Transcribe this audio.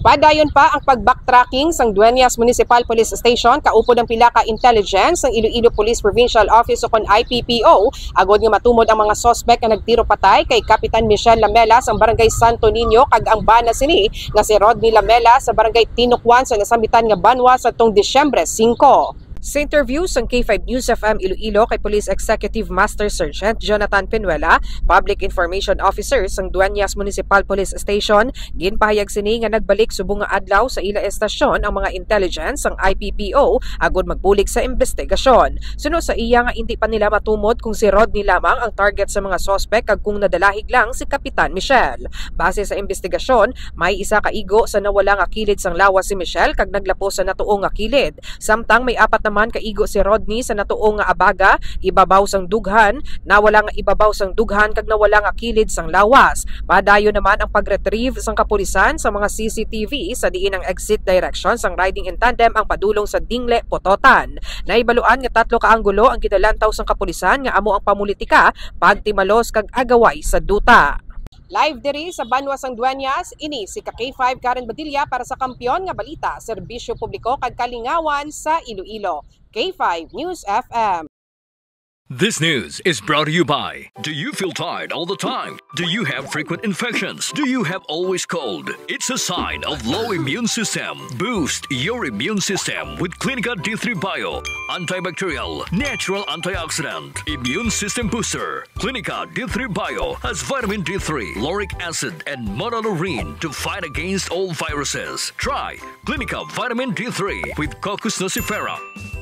Padayon pa ang pag-backtracking sang Dueñas Municipal Police Station kaupo ng Pilaka Intelligence ng Iloilo Police Provincial Office o kon IPPO agod nga matumod ang mga sospek nga nagtiro patay kay Kapitan Michelle Lamela sa Barangay Santo Niño kag ang bana sini nga si Rodney Lamela sa Barangay Tinukwan sa nasambitan nga Banwa sa tong Disyembre 5. Sa interview sa K5 News FM Iloilo kay Police Executive Master Sergeant Jonathan Penuela, Public Information Officer sang Dueñas Municipal Police Station, ginpahayag sini nga nagbalik subong nga adlaw sa ila estasyon ang mga intelligence sang IPPO agod magbulig sa investigasyon. Sunod sa iya nga hindi pa nila matumod kung si Rodney lamang ang target sa mga sospek kag kung nadalahig lang si Kapitan Michelle. Base sa investigasyon, may isa ka igo sa nawala nga kilid sang lawas si Michelle kag naglapo sa natuong nga kilid. Samtang may apat naman kaigo si Rodney sa natuong nga abaga, ibabaw sang dughan, nawala nga ibabaw sang dughan kag nawala nga kilid sang lawas. Padayon naman ang pag-retrieve sang kapulisan sa mga CCTV sa diin ang exit direction sang riding in tandem ang padulong sa Dingle, Pototan. Naibaluan nga 3 ka anggulo ang gidalantaw sang kapulisan nga amo ang pamulitika, pagtimalos kag agaway sa duta. Live diri sa Banwa sang Dueñas, ini si K5 Karen Badilla para sa Kampiyon nga Balita, Serbisyo Publiko kag Kalingawan sa Iloilo. K5 News FM. This news is brought to you by, do you feel tired all the time? Do you have frequent infections? Do you have always cold? It's a sign of low immune system. Boost your immune system with Clinica D3 Bio, antibacterial, natural antioxidant, immune system booster. Clinica D3 Bio has vitamin D3, lauric acid, and monolurine to fight against all viruses. Try Clinica Vitamin D3 with Coccus nocifera.